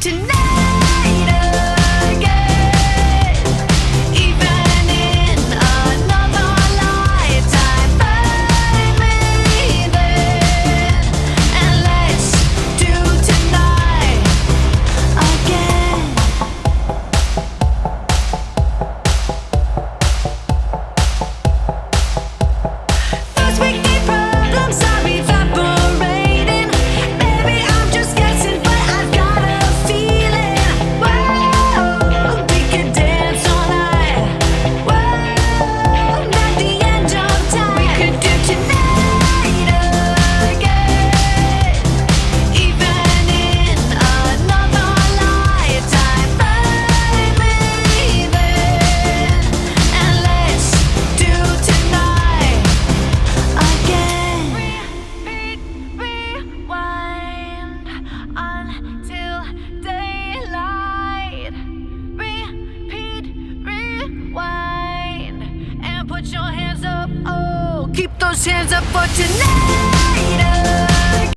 tonight again. Even in another lifetime, find me then. And let's do tonight again. First we need problems are evaporating. Maybe I'm just guessing, but I've got a feeling. Whoa, we could dance all night. Whoa, not the end of time. We could do tonight again. Even in another lifetime, find me then. And let's do tonight again. Repeat, rewind until daylight. Repeat, rewind and put your hands up. Oh, keep those hands up for tonight.